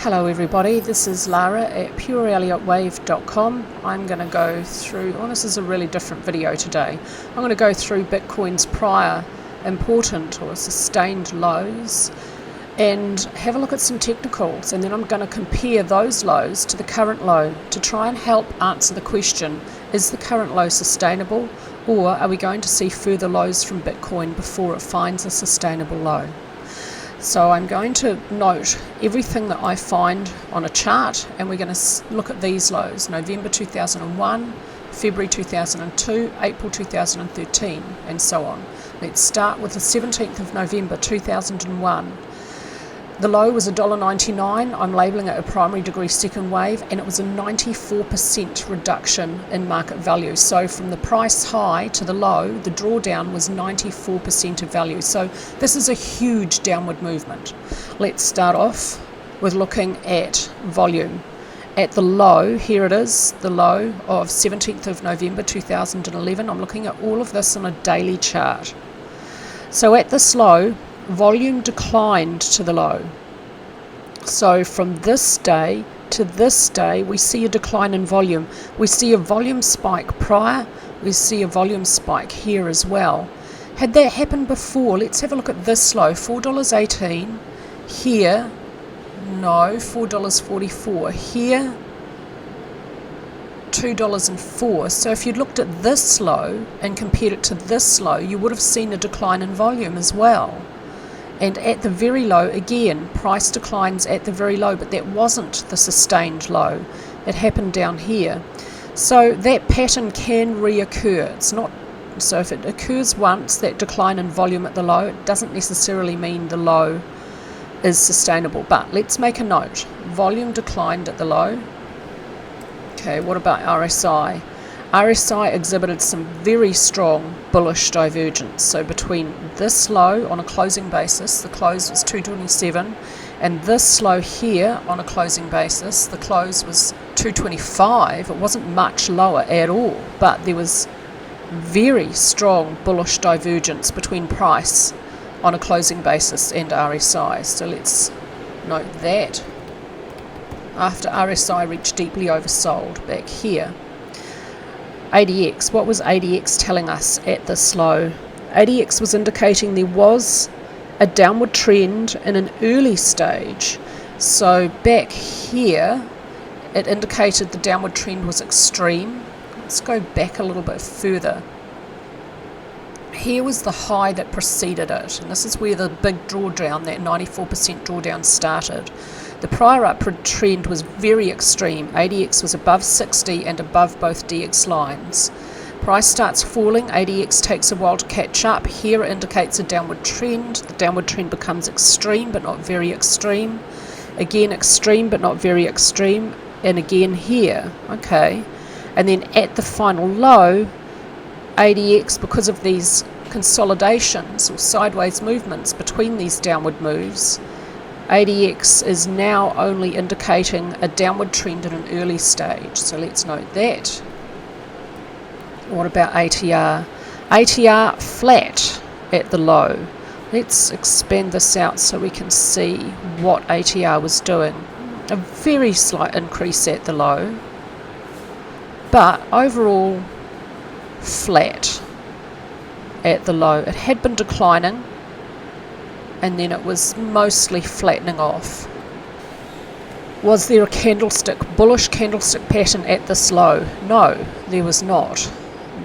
Hello everybody, this is Lara at pureelliottwave.com. I'm going to go through, this is a really different video today. I'm going to go through Bitcoin's prior important or sustained lows and have a look at some technicals, and then I'm going to compare those lows to the current low to try and help answer the question, is the current low sustainable, or are we going to see further lows from Bitcoin before it finds a sustainable low? So I'm going to note everything that I find on a chart, and we're going to look at these lows: November 2001, February 2002, April 2013, and so on. Let's start with the 17th of November 2001. The low was $1.99. I'm labelling it a primary degree second wave, and it was a 94% reduction in market value. So from the price high to the low, the drawdown was 94% of value. So this is a huge downward movement. Let's start off with looking at volume. At the low, here it is, the low of 17th of November 2011. I'm looking at all of this on a daily chart. So at this low, volume declined to the low. So from this day to this day, we see a decline in volume. We see a volume spike prior, we see a volume spike here as well. Had that happened before, let's have a look at this low, $4.18, here, no, $4.44, here, $2.04. So if you'd looked at this low and compared it to this low, you would have seen a decline in volume as well. And at the very low, again, price declines at the very low, but that wasn't the sustained low. It happened down here. So that pattern can reoccur. It's not, so if it occurs once, that decline in volume at the low, it doesn't necessarily mean the low is sustainable. But let's make a note. Volume declined at the low. Okay, what about RSI? RSI exhibited some very strong bullish divergence. So between this low on a closing basis, the close was 227, and this low here on a closing basis, the close was 225. It wasn't much lower at all, but there was very strong bullish divergence between price on a closing basis and RSI. So let's note that. After RSI reached deeply oversold back here. ADX, what was ADX telling us at this low? ADX was indicating there was a downward trend in an early stage. So back here, it indicated the downward trend was extreme. Let's go back a little bit further. Here was the high that preceded it, and this is where the big drawdown, that 94% drawdown, started. The prior upward trend was very extreme. ADX was above 60 and above both DX lines. Price starts falling, ADX takes a while to catch up. Here it indicates a downward trend. The downward trend becomes extreme but not very extreme. Again extreme but not very extreme. And again here. Okay. And then at the final low, ADX, because of these consolidations or sideways movements between these downward moves, ADX is now only indicating a downward trend in an early stage. So let's note that. What about ATR? ATR flat at the low. Let's expand this out so we can see what ATR was doing. A very slight increase at the low, but overall flat at the low. It had been declining, and then it was mostly flattening off. Was there a candlestick, bullish candlestick pattern at this low? No, there was not.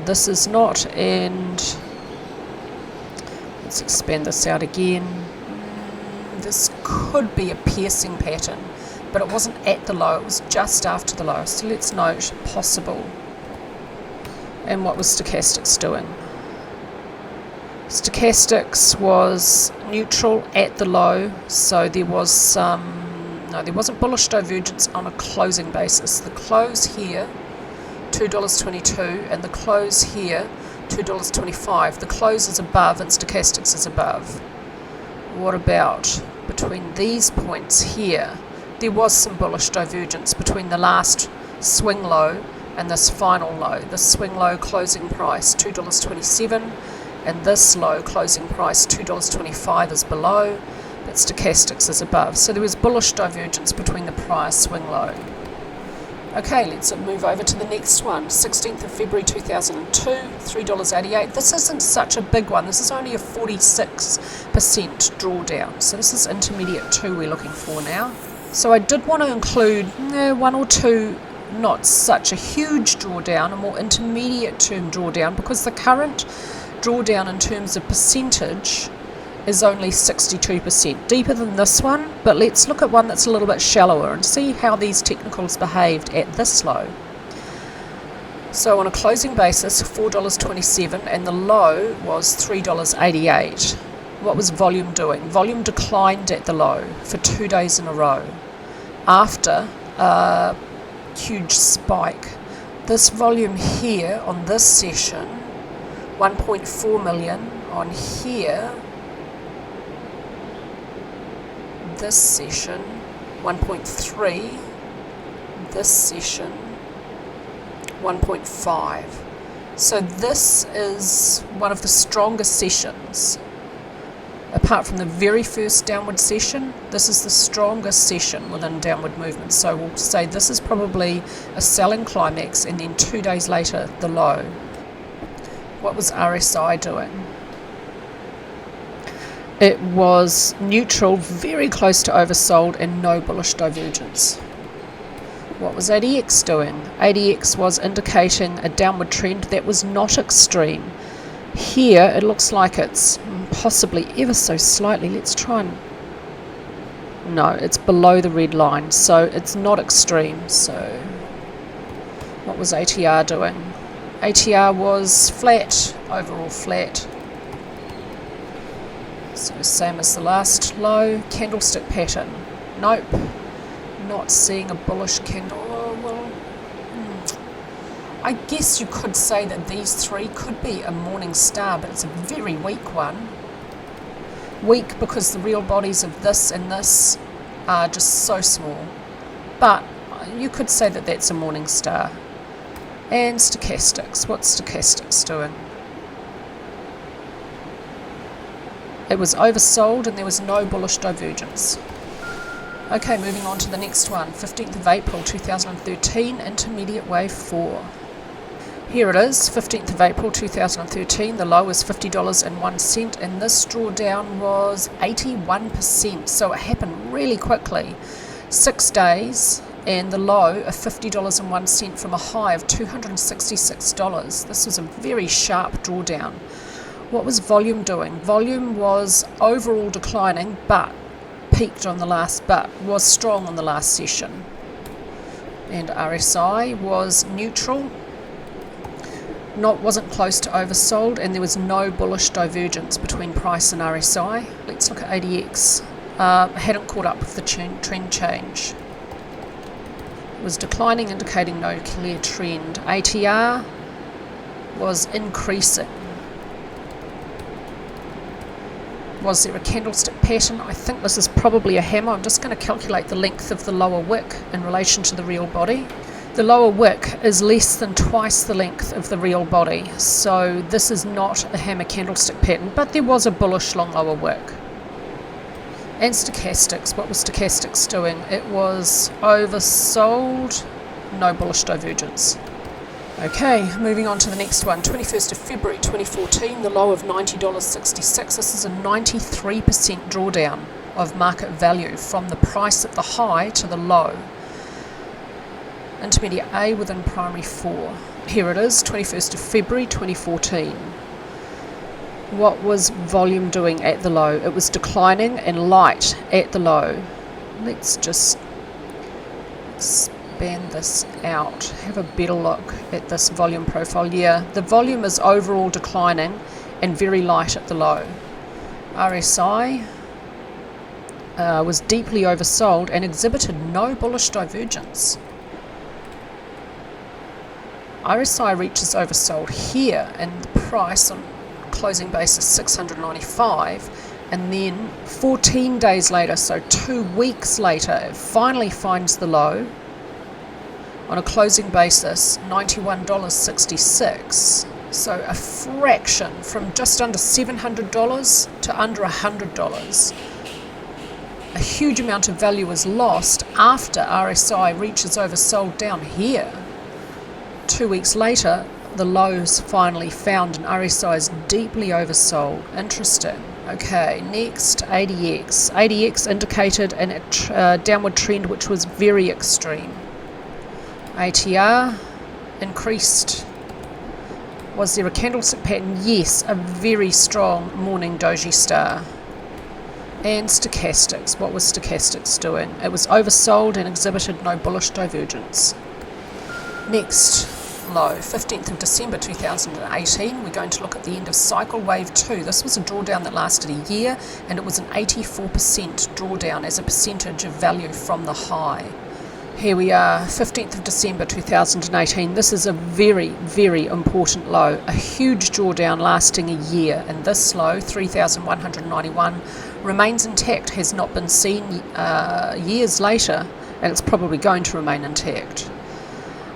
This is not, and let's expand this out again. This could be a piercing pattern, but it wasn't at the low, it was just after the low. So let's note possible. And what was stochastics doing? Stochastics was neutral at the low, so there was there wasn't bullish divergence on a closing basis. The close here, $2.22, and the close here, $2.25. The close is above and stochastics is above. What about between these points here? There was some bullish divergence between the last swing low and this final low. The swing low closing price $2.27, and this low closing price $2.25 is below. but stochastics is above. So there was bullish divergence between the prior swing low. Okay, let's move over to the next one. 16th of February 2002, $3.88. This isn't such a big one. This is only a 46% drawdown. So this is intermediate 2 we're looking for now. So I did want to include one or two, not such a huge drawdown, a more intermediate term drawdown, because the current drawdown in terms of percentage is only 62%, deeper than this one, but let's look at one that's a little bit shallower and see how these technicals behaved at this low. So on a closing basis, $4.27, and the low was $3.88. What was volume doing? Volume declined at the low for 2 days in a row after a huge spike. This volume here on this session, 1.4 million. On here, this session, 1.3, this session, 1.5. So this is one of the strongest sessions. Apart from the very first downward session, this is the strongest session within downward movement. So we'll say this is probably a selling climax, and then 2 days later, the low. What was RSI doing? It was neutral, very close to oversold, and no bullish divergence. What was ADX doing? ADX was indicating a downward trend that was not extreme. Here it looks like it's possibly ever so slightly. Let's try and... No, it's below the red line, so it's not extreme. So what was ATR doing? ATR was flat, overall flat. So same as the last low. Candlestick pattern. Nope. Not seeing a bullish candle. Oh, well, I guess you could say that these three could be a morning star, but it's a very weak one. Weak because the real bodies of this and this are just so small. But you could say that that's a morning star. And stochastics. What's stochastics doing? It was oversold and there was no bullish divergence. Okay, moving on to the next one. 15th of April 2013, intermediate wave 4. Here it is, 15th of April 2013. The low was $50.01 and this drawdown was 81%. So it happened really quickly. 6 days and the low of $50.01 from a high of $266. This was a very sharp drawdown. What was volume doing? Volume was overall declining, but peaked on the last, but was strong on the last session. And RSI was neutral, wasn't close to oversold, and there was no bullish divergence between price and RSI. Let's look at ADX. Hadn't caught up with the trend change. It was declining, indicating no clear trend. ATR was increasing. Was there a candlestick pattern? I think this is probably a hammer. I'm just going to calculate the length of the lower wick in relation to the real body. The lower wick is less than twice the length of the real body, so this is not a hammer candlestick pattern, but there was a bullish long lower wick. And stochastics. What was stochastics doing? It was oversold, no bullish divergence. Okay, moving on to the next one. 21st of February 2014, the low of $90.66. This is a 93% drawdown of market value from the price at the high to the low. Intermediate A within primary 4. Here it is, 21st of February 2014. What was volume doing at the low? It was declining and light at the low. Let's just expand this out, have a better look at this volume profile. Yeah, the volume is overall declining and very light at the low. RSI was deeply oversold and exhibited no bullish divergence. RSI reaches oversold here and the price on closing basis 695, and then 14 days later, so 2 weeks later, it finally finds the low on a closing basis $91.66. So a fraction from just under $700 to under $100. a huge amount of value is lost after RSI reaches oversold down here. 2 weeks later, the lows finally found and RSI is deeply oversold. Interesting. Okay, next, ADX. ADX indicated a downward trend which was very extreme. ATR increased. Was there a candlestick pattern? Yes, a very strong morning doji star. And stochastics. What was stochastics doing? It was oversold and exhibited no bullish divergence. Next low, 15th of December 2018. We're going to look at the end of cycle wave 2. This was a drawdown that lasted a year, and it was an 84% drawdown as a percentage of value from the high. Here we are, 15th of December 2018. This is a very, very important low. A huge drawdown lasting a year, and this low, 3,191, remains intact, has not been seen years later, and it's probably going to remain intact.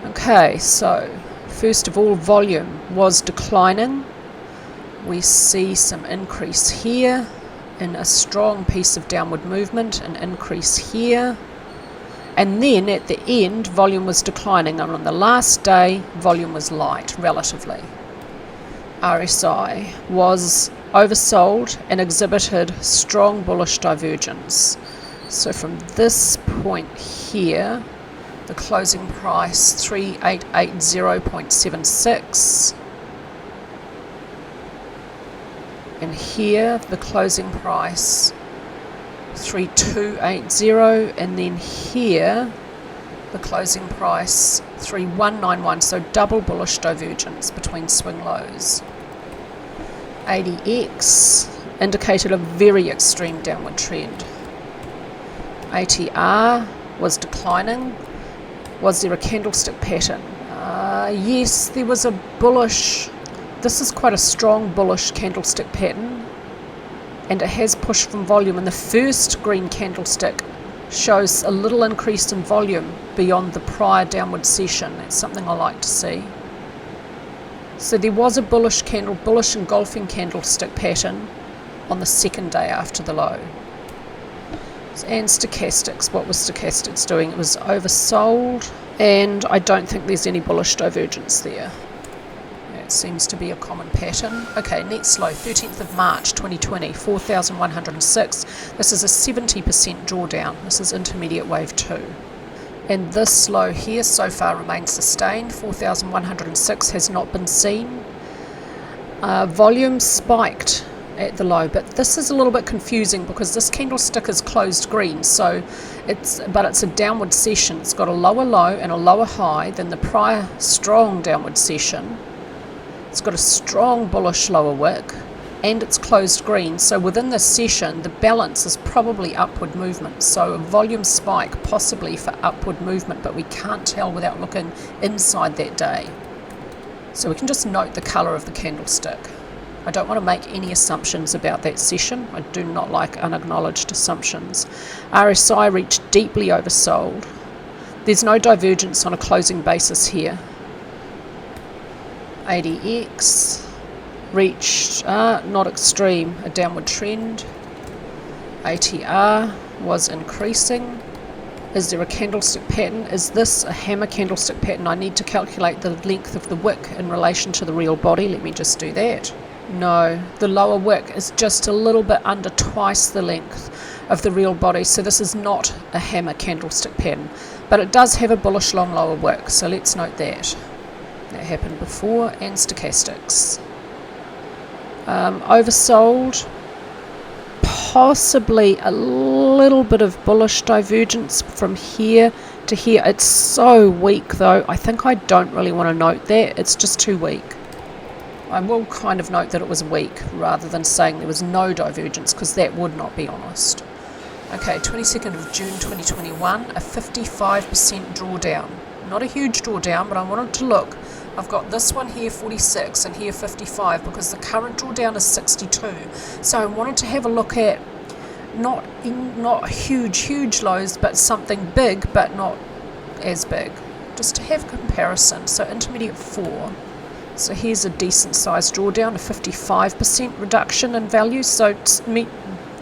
Okay, so first of all, volume was declining. We see some increase here in a strong piece of downward movement, an increase here. And then at the end, volume was declining, and on the last day, volume was light, relatively. RSI was oversold and exhibited strong bullish divergence. So from this point here, the closing price 3880.76, and here the closing price 3280, and then here the closing price 3191, so double bullish divergence between swing lows. ADX indicated a very extreme downward trend. ATR was declining. Was there a candlestick pattern? Yes, there was a bullish. This is quite a strong bullish candlestick pattern, and it has pushed from volume, and the first green candlestick shows a little increase in volume beyond the prior downward session. That's something I like to see. So there was a bullish engulfing candlestick pattern on the second day after the low. And stochastics, what was stochastics doing? It was oversold, and I don't think there's any bullish divergence there. It seems to be a common pattern. Okay, next low, 13th of March 2020, 4,106. This is a 70% drawdown. This is intermediate wave 2. And this low here so far remains sustained. 4,106 has not been seen. Volume spiked at the low, but this is a little bit confusing because this candlestick is closed green, so it's a downward session. It's got a lower low and a lower high than the prior strong downward session. It's got a strong bullish lower wick, and it's closed green, so within this session the balance is probably upward movement, so a volume spike possibly for upward movement, but we can't tell without looking inside that day. So we can just note the colour of the candlestick. I don't want to make any assumptions about that session. I do not like unacknowledged assumptions. RSI reached deeply oversold. There's no divergence on a closing basis here. ADX reached, not extreme, a downward trend. ATR was increasing. Is there a candlestick pattern? Is this a hammer candlestick pattern? I need to calculate the length of the wick in relation to the real body. Let me just do that. No, the lower wick is just a little bit under twice the length of the real body, so this is not a hammer candlestick pattern, but it does have a bullish long lower wick, so let's note that. That happened before. And stochastics. Oversold, possibly a little bit of bullish divergence from here to here. It's so weak though, I think I don't really want to note that, it's just too weak. I will kind of note that it was weak rather than saying there was no divergence, because that would not be honest. Okay, 22nd of June 2021, a 55% drawdown. Not a huge drawdown, but I wanted to look. I've got this one here 46 and here 55 because the current drawdown is 62. So I wanted to have a look at not huge lows, but something big but not as big, just to have comparison. So intermediate 4. So here's a decent sized drawdown, a 55% reduction in value. So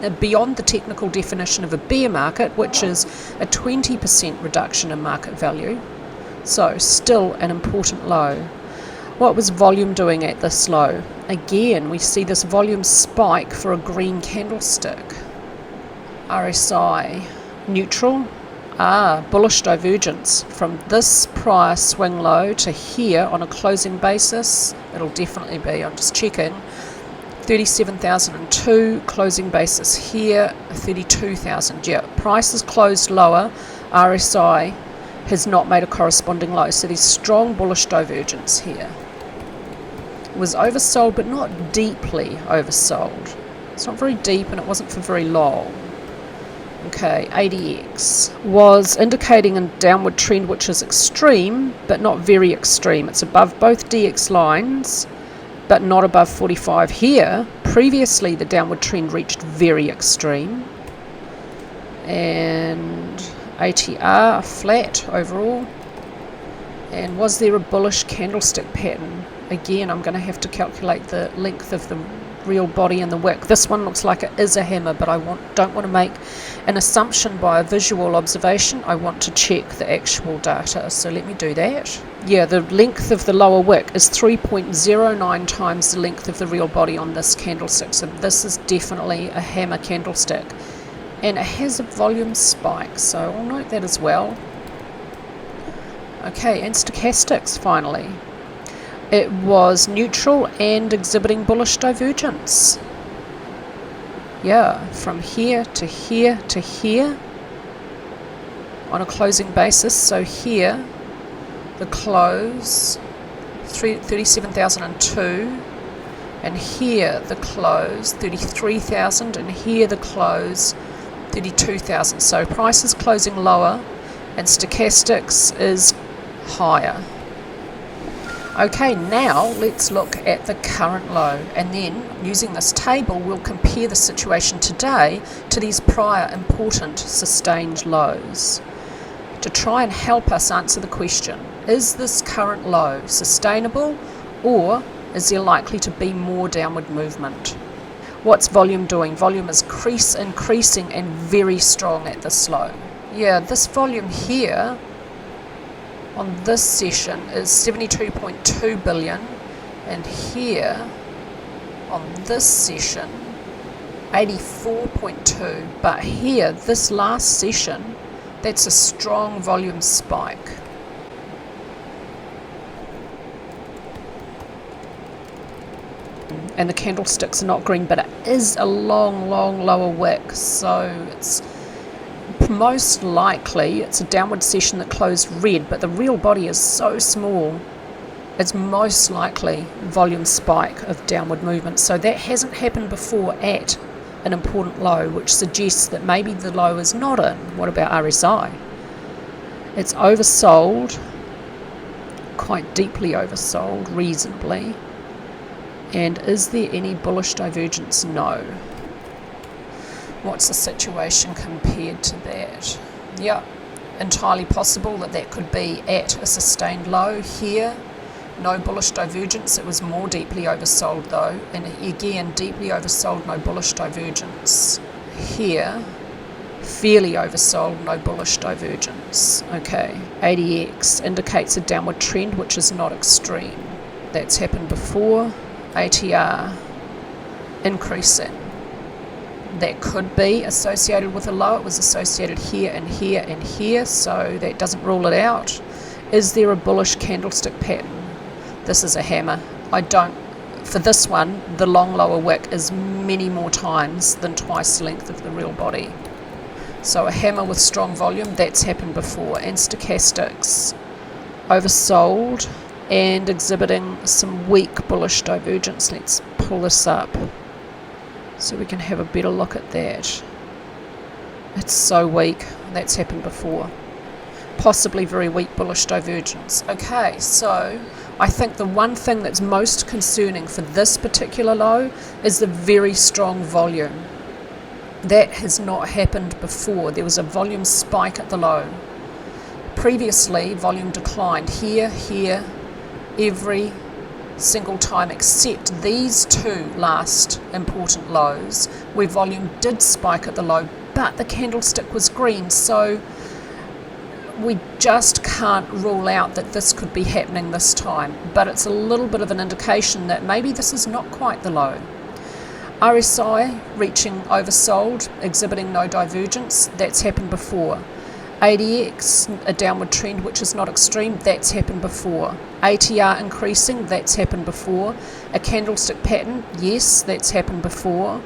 beyond the technical definition of a bear market, which is a 20% reduction in market value. So still an important low. What was volume doing at this low? Again, we see this volume spike for a green candlestick. RSI neutral. Bullish divergence from this prior swing low to here on a closing basis. It'll definitely be, I'm just checking, 37,002, closing basis here, 32,000. Yeah, price is closed lower, RSI has not made a corresponding low, so there's strong bullish divergence here. It was oversold, but not deeply oversold. It's not very deep and it wasn't for very long. Okay, ADX was indicating a downward trend which is extreme, but not very extreme. It's above both DX lines, but not above 45 here. Previously, the downward trend reached very extreme. And ATR flat overall. And was there a bullish candlestick pattern? Again, I'm going to have to calculate the length of the real body and the wick. This one looks like it is a hammer, but I don't want to make an assumption by a visual observation. I want to check the actual data, so let me do that. Yeah, the length of the lower wick is 3.09 times the length of the real body on this candlestick, so this is definitely a hammer candlestick, and it has a volume spike, so I'll note that as well. Okay, and stochastics finally. It was neutral and exhibiting bullish divergence. Yeah, from here to here to here on a closing basis. So here, the close, 37,002, and here the close, 33,000, and here the close, 32,000. So price is closing lower and stochastics is higher. Okay, now let's look at the current low, and then using this table we'll compare the situation today to these prior important sustained lows to try and help us answer the question, is this current low sustainable, or is there likely to be more downward movement? What's volume doing? Volume is increasing and very strong at this low. Yeah, this volume here on this session is 72.2 billion, and here on this session 84.2, but here this last session, that's a strong volume spike. And the candlesticks are not green, but it is a long lower wick, so it's most likely it's a downward session that closed red, but the real body is so small, it's most likely volume spike of downward movement. So that hasn't happened before at an important low, which suggests that maybe the low is not in. What about RSI? It's oversold, quite deeply oversold, reasonably. And is there any bullish divergence? No. What's the situation compared to that? Yeah, entirely possible that that could be at a sustained low here. No bullish divergence, it was more deeply oversold though, and again deeply oversold, no bullish divergence. Here, fairly oversold, no bullish divergence. Okay, ADX indicates a downward trend which is not extreme. That's happened before. ATR increasing. That could be associated with a low. It was associated here and here and here, so that doesn't rule it out. Is there a bullish candlestick pattern? This is a hammer. For this one, the long lower wick is many more times than twice the length of the real body. So a hammer with strong volume, that's happened before. And stochastics, oversold and exhibiting some weak bullish divergence. Let's pull this up so we can have a better look at that. It's so weak, that's happened before. Possibly very weak bullish divergence. Okay, so I think the one thing that's most concerning for this particular low is the very strong volume. That has not happened before. There was a volume spike at the low. Previously, volume declined here, every single time except these two last important lows where volume did spike at the low, but the candlestick was green. So we just can't rule out that this could be happening this time, but it's a little bit of an indication that maybe this is not quite the low. RSI reaching oversold, exhibiting no divergence, that's happened before. ADX, a downward trend which is not extreme, that's happened before. ATR increasing, that's happened before. A candlestick pattern, yes, that's happened before.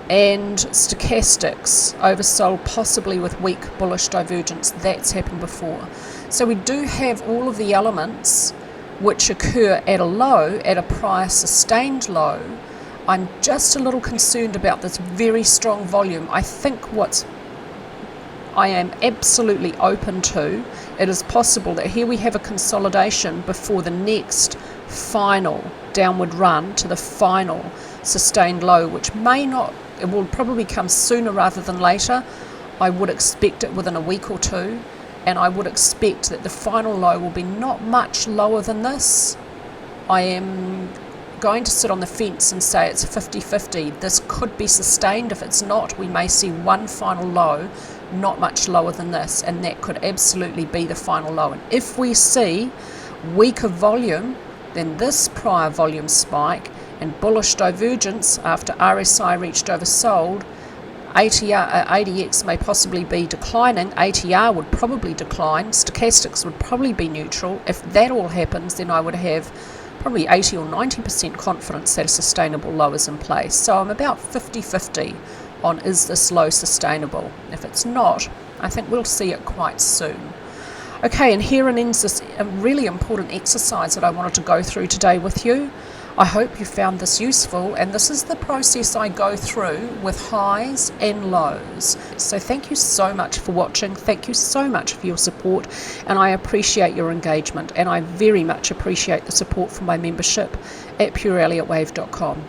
And stochastics, oversold, possibly with weak bullish divergence, that's happened before. So we do have all of the elements which occur at a low, at a prior sustained low. I'm just a little concerned about this very strong volume. I think I am absolutely open to, it is possible that here we have a consolidation before the next final downward run to the final sustained low, which it will probably come sooner rather than later. I would expect it within a week or two, and I would expect that the final low will be not much lower than this. I am going to sit on the fence and say it's 50-50. This could be sustained. If it's not, we may see one final low not much lower than this, and that could absolutely be the final low. And if we see weaker volume than this prior volume spike and bullish divergence after RSI reached oversold, ADX may possibly be declining, ATR would probably decline, stochastics would probably be neutral. If that all happens, then I would have probably 80 or 90% confidence that a sustainable low is in place. So I'm about 50-50 on is this low sustainable. If it's not, I think we'll see it quite soon. Okay, and here ends this really important exercise that I wanted to go through today with you. I hope you found this useful, and this is the process I go through with highs and lows. So thank you so much for watching, thank you so much for your support, and I appreciate your engagement, and I very much appreciate the support from my membership at pureelliottwave.com.